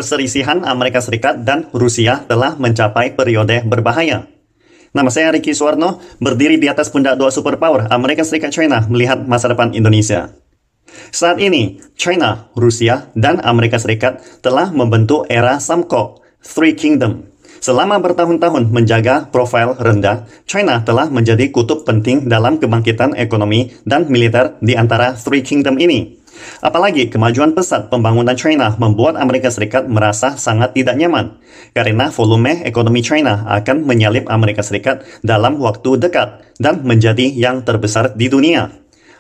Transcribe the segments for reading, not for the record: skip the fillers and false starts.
Perselisihan Amerika Serikat dan Rusia telah mencapai periode berbahaya. Nama saya Ricky Suwarno, berdiri di atas pundak dua superpower Amerika Serikat China melihat masa depan Indonesia. Saat ini, China, Rusia, dan Amerika Serikat telah membentuk era Samco, Three Kingdom. Selama bertahun-tahun menjaga profil rendah, China telah menjadi kutub penting dalam kebangkitan ekonomi dan militer di antara Three Kingdom ini. Apalagi kemajuan pesat pembangunan China membuat Amerika Serikat merasa sangat tidak nyaman, karena volume ekonomi China akan menyalip Amerika Serikat dalam waktu dekat dan menjadi yang terbesar di dunia.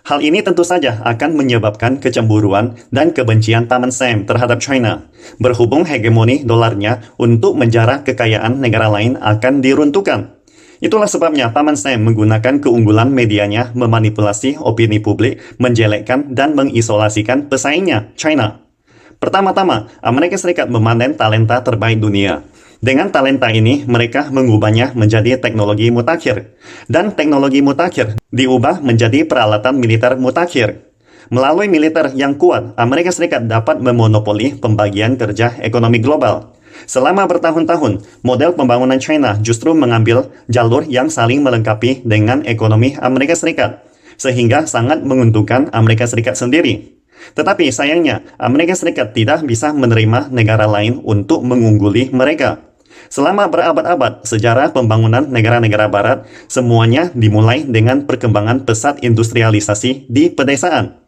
Hal ini tentu saja akan menyebabkan kecemburuan dan kebencian Paman Sam terhadap China. Berhubung hegemoni dolarnya untuk menjarah kekayaan negara lain akan diruntuhkan. Itulah sebabnya Paman Sam menggunakan keunggulan medianya memanipulasi opini publik, menjelekkan dan mengisolasikan pesaingnya, China. Pertama-tama, Amerika Serikat memanen talenta terbaik dunia. Dengan talenta ini, mereka mengubahnya menjadi teknologi mutakhir. Dan teknologi mutakhir diubah menjadi peralatan militer mutakhir. Melalui militer yang kuat, Amerika Serikat dapat memonopoli pembagian kerja ekonomi global. Selama bertahun-tahun, model pembangunan China justru mengambil jalur yang saling melengkapi dengan ekonomi Amerika Serikat, sehingga sangat menguntungkan Amerika Serikat sendiri. Tetapi sayangnya, Amerika Serikat tidak bisa menerima negara lain untuk mengungguli mereka. Selama berabad-abad sejarah pembangunan negara-negara barat, semuanya dimulai dengan perkembangan pesat industrialisasi di pedesaan.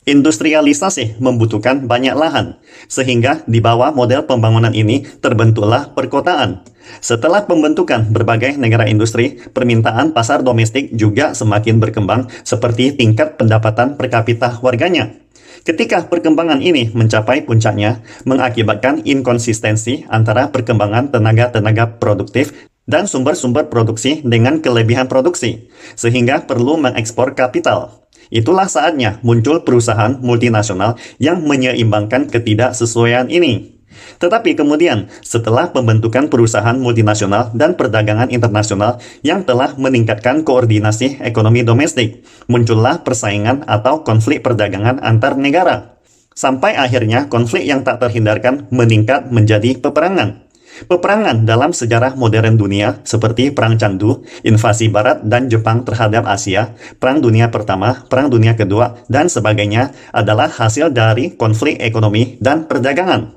Industrialisasi membutuhkan banyak lahan, sehingga di bawah model pembangunan ini terbentuklah perkotaan. Setelah pembentukan berbagai negara industri, permintaan pasar domestik juga semakin berkembang seperti tingkat pendapatan per kapita warganya. Ketika perkembangan ini mencapai puncaknya, mengakibatkan inkonsistensi antara perkembangan tenaga-tenaga produktif dan sumber-sumber produksi dengan kelebihan produksi, sehingga perlu mengekspor kapital. Itulah saatnya muncul perusahaan multinasional yang menyeimbangkan ketidaksesuaian ini. Tetapi kemudian, setelah pembentukan perusahaan multinasional dan perdagangan internasional yang telah meningkatkan koordinasi ekonomi domestik, muncullah persaingan atau konflik perdagangan antar negara. Sampai akhirnya konflik yang tak terhindarkan meningkat menjadi peperangan. Peperangan dalam sejarah modern dunia seperti Perang Candu, invasi Barat dan Jepang terhadap Asia, Perang Dunia Pertama, Perang Dunia Kedua, dan sebagainya adalah hasil dari konflik ekonomi dan perdagangan.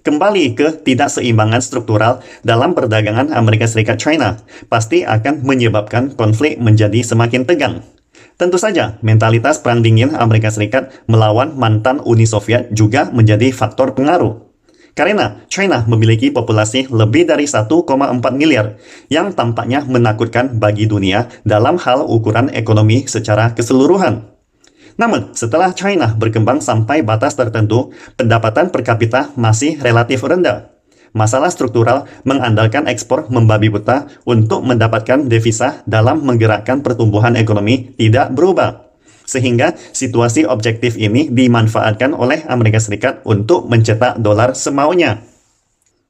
Kembali ke ketidakseimbangan struktural dalam perdagangan Amerika Serikat-China pasti akan menyebabkan konflik menjadi semakin tegang. Tentu saja, mentalitas Perang Dingin Amerika Serikat melawan mantan Uni Soviet juga menjadi faktor pengaruh. Karena China memiliki populasi lebih dari 1,4 miliar yang tampaknya menakutkan bagi dunia dalam hal ukuran ekonomi secara keseluruhan. Namun, setelah China berkembang sampai batas tertentu, pendapatan per kapita masih relatif rendah. Masalah struktural mengandalkan ekspor membabi buta untuk mendapatkan devisa dalam menggerakkan pertumbuhan ekonomi tidak berubah. Sehingga situasi objektif ini dimanfaatkan oleh Amerika Serikat untuk mencetak dolar semaunya.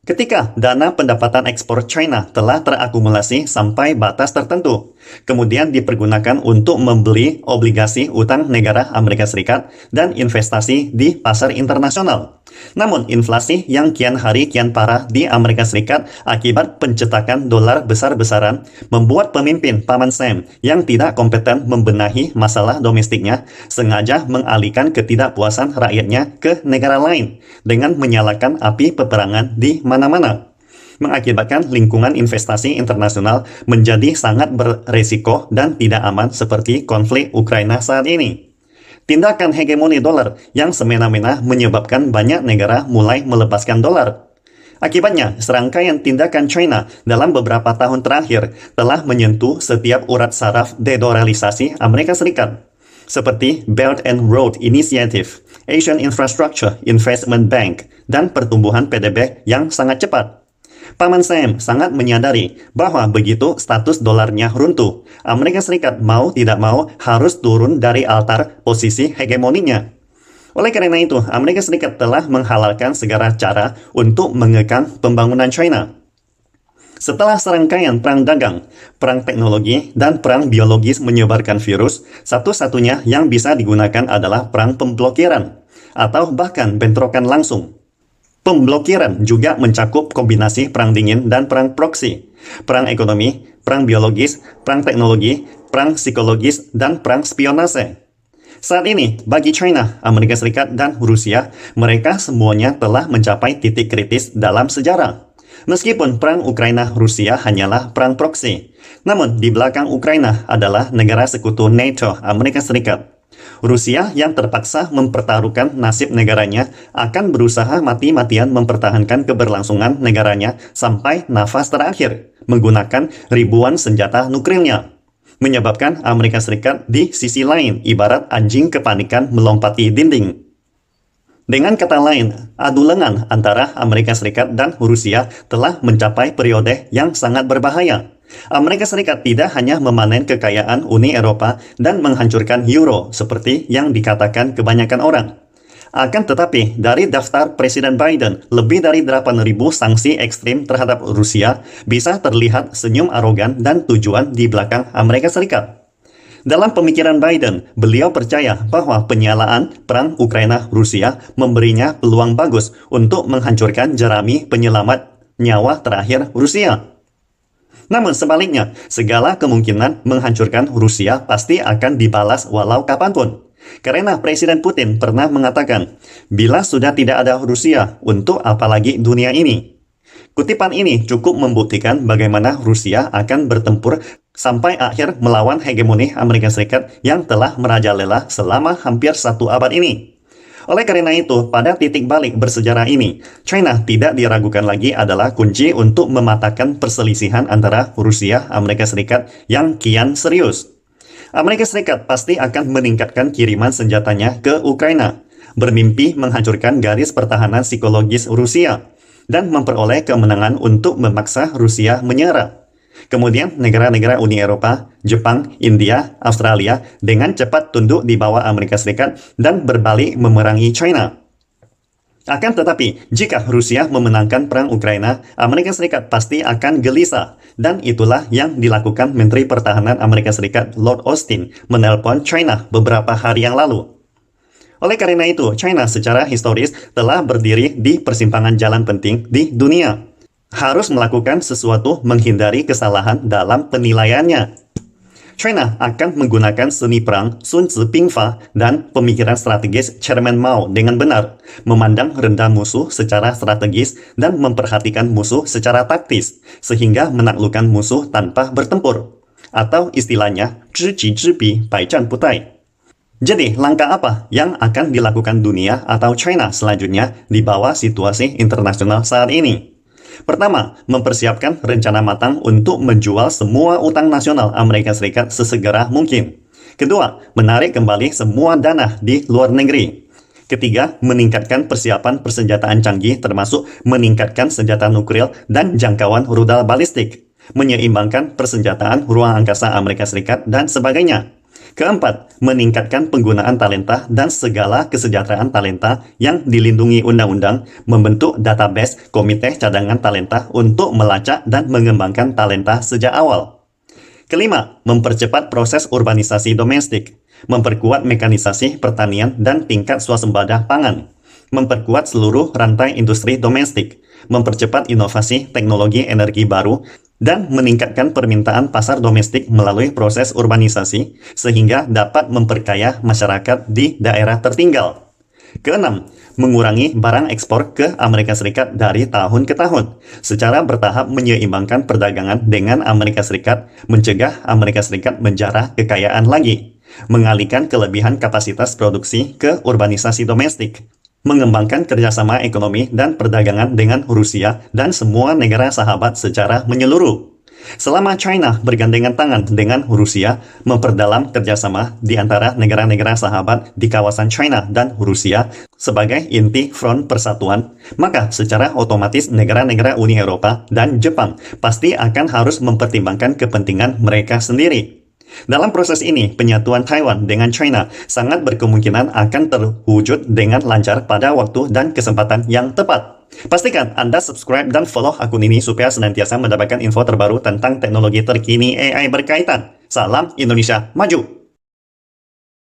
Ketika dana pendapatan ekspor China telah terakumulasi sampai batas tertentu, kemudian dipergunakan untuk membeli obligasi utang negara Amerika Serikat dan investasi di pasar internasional. Namun, inflasi yang kian hari kian parah di Amerika Serikat akibat pencetakan dolar besar-besaran membuat pemimpin Paman Sam yang tidak kompeten membenahi masalah domestiknya sengaja mengalihkan ketidakpuasan rakyatnya ke negara lain dengan menyalakan api peperangan di mana-mana, mengakibatkan lingkungan investasi internasional menjadi sangat beresiko dan tidak aman seperti konflik Ukraina saat ini. Tindakan hegemoni dolar yang semena-mena menyebabkan banyak negara mulai melepaskan dolar. Akibatnya, serangkaian tindakan China dalam beberapa tahun terakhir telah menyentuh setiap urat saraf dedolarisasi Amerika Serikat, seperti Belt and Road Initiative, Asian Infrastructure Investment Bank, dan pertumbuhan PDB yang sangat cepat. Paman Sam sangat menyadari bahwa begitu status dolarnya runtuh, Amerika Serikat mau tidak mau harus turun dari altar posisi hegemoninya. Oleh karena itu, Amerika Serikat telah menghalalkan segala cara untuk mengekang pembangunan China. Setelah serangkaian perang dagang, perang teknologi, dan perang biologis menyebarkan virus, satu-satunya yang bisa digunakan adalah perang pemblokiran, atau bahkan bentrokan langsung. Pemblokiran juga mencakup kombinasi perang dingin dan perang proksi, perang ekonomi, perang biologis, perang teknologi, perang psikologis, dan perang spionase. Saat ini, bagi China, Amerika Serikat, dan Rusia, mereka semuanya telah mencapai titik kritis dalam sejarah. Meskipun perang Ukraina-Rusia hanyalah perang proksi, namun di belakang Ukraina adalah negara sekutu NATO Amerika Serikat. Rusia yang terpaksa mempertaruhkan nasib negaranya akan berusaha mati-matian mempertahankan keberlangsungan negaranya sampai nafas terakhir menggunakan ribuan senjata nuklirnya, menyebabkan Amerika Serikat di sisi lain ibarat anjing kepanikan melompati dinding. Dengan kata lain, adu lengan antara Amerika Serikat dan Rusia telah mencapai periode yang sangat berbahaya. Amerika Serikat tidak hanya memanen kekayaan Uni Eropa dan menghancurkan euro seperti yang dikatakan kebanyakan orang. Akan tetapi, dari daftar Presiden Biden, lebih dari 8.000 sanksi ekstrim terhadap Rusia bisa terlihat senyum arogan dan tujuan di belakang Amerika Serikat. Dalam pemikiran Biden, beliau percaya bahwa penyalaan perang Ukraina-Rusia memberinya peluang bagus untuk menghancurkan jerami penyelamat nyawa terakhir Rusia. Namun sebaliknya, segala kemungkinan menghancurkan Rusia pasti akan dibalas walau kapanpun. Karena Presiden Putin pernah mengatakan, bila sudah tidak ada Rusia, untuk apalagi dunia ini. Kutipan ini cukup membuktikan bagaimana Rusia akan bertempur sampai akhir melawan hegemoni Amerika Serikat yang telah merajalela selama hampir 1 abad ini. Oleh karena itu, pada titik balik bersejarah ini, China tidak diragukan lagi adalah kunci untuk mematahkan perselisihan antara Rusia Amerika Serikat yang kian serius. Amerika Serikat pasti akan meningkatkan kiriman senjatanya ke Ukraina, bermimpi menghancurkan garis pertahanan psikologis Rusia, dan memperoleh kemenangan untuk memaksa Rusia menyerah. Kemudian negara-negara Uni Eropa, Jepang, India, Australia dengan cepat tunduk di bawah Amerika Serikat dan berbalik memerangi China. Akan tetapi, jika Rusia memenangkan perang Ukraina, Amerika Serikat pasti akan gelisah. Dan itulah yang dilakukan Menteri Pertahanan Amerika Serikat Lord Austin menelpon China beberapa hari yang lalu. Oleh karena itu, China secara historis telah berdiri di persimpangan jalan penting di dunia. Harus melakukan sesuatu menghindari kesalahan dalam penilaiannya. China akan menggunakan seni perang Sun Tzu Pingfa dan pemikiran strategis Chairman Mao dengan benar, memandang rendah musuh secara strategis dan memperhatikan musuh secara taktis, sehingga menaklukkan musuh tanpa bertempur. Atau istilahnya, 知己知彼，百战不殆. Jadi, langkah apa yang akan dilakukan dunia atau China selanjutnya di bawah situasi internasional saat ini? Pertama, mempersiapkan rencana matang untuk menjual semua utang nasional Amerika Serikat sesegera mungkin. Kedua, menarik kembali semua dana di luar negeri. Ketiga, meningkatkan persiapan persenjataan canggih termasuk meningkatkan senjata nuklir dan jangkauan rudal balistik, menyeimbangkan persenjataan ruang angkasa Amerika Serikat, dan sebagainya. Keempat, meningkatkan penggunaan talenta dan segala kesejahteraan talenta yang dilindungi undang-undang, membentuk database komite cadangan talenta untuk melacak dan mengembangkan talenta sejak awal. Kelima, mempercepat proses urbanisasi domestik, memperkuat mekanisasi pertanian dan tingkat swasembada pangan, memperkuat seluruh rantai industri domestik, mempercepat inovasi teknologi energi baru, dan meningkatkan permintaan pasar domestik melalui proses urbanisasi sehingga dapat memperkaya masyarakat di daerah tertinggal. Keenam, mengurangi barang ekspor ke Amerika Serikat dari tahun ke tahun, secara bertahap menyeimbangkan perdagangan dengan Amerika Serikat, mencegah Amerika Serikat menjarah kekayaan lagi, mengalihkan kelebihan kapasitas produksi ke urbanisasi domestik, mengembangkan kerjasama ekonomi dan perdagangan dengan Rusia dan semua negara sahabat secara menyeluruh. Selama China bergandengan tangan dengan Rusia, memperdalam kerjasama di antara negara-negara sahabat di kawasan China dan Rusia sebagai inti front persatuan, maka secara otomatis negara-negara Uni Eropa dan Jepang pasti akan harus mempertimbangkan kepentingan mereka sendiri. Dalam proses ini, penyatuan Taiwan dengan China sangat berkemungkinan akan terwujud dengan lancar pada waktu dan kesempatan yang tepat. Pastikan Anda subscribe dan follow akun ini supaya senantiasa mendapatkan info terbaru tentang teknologi terkini AI berkaitan. Salam Indonesia Maju!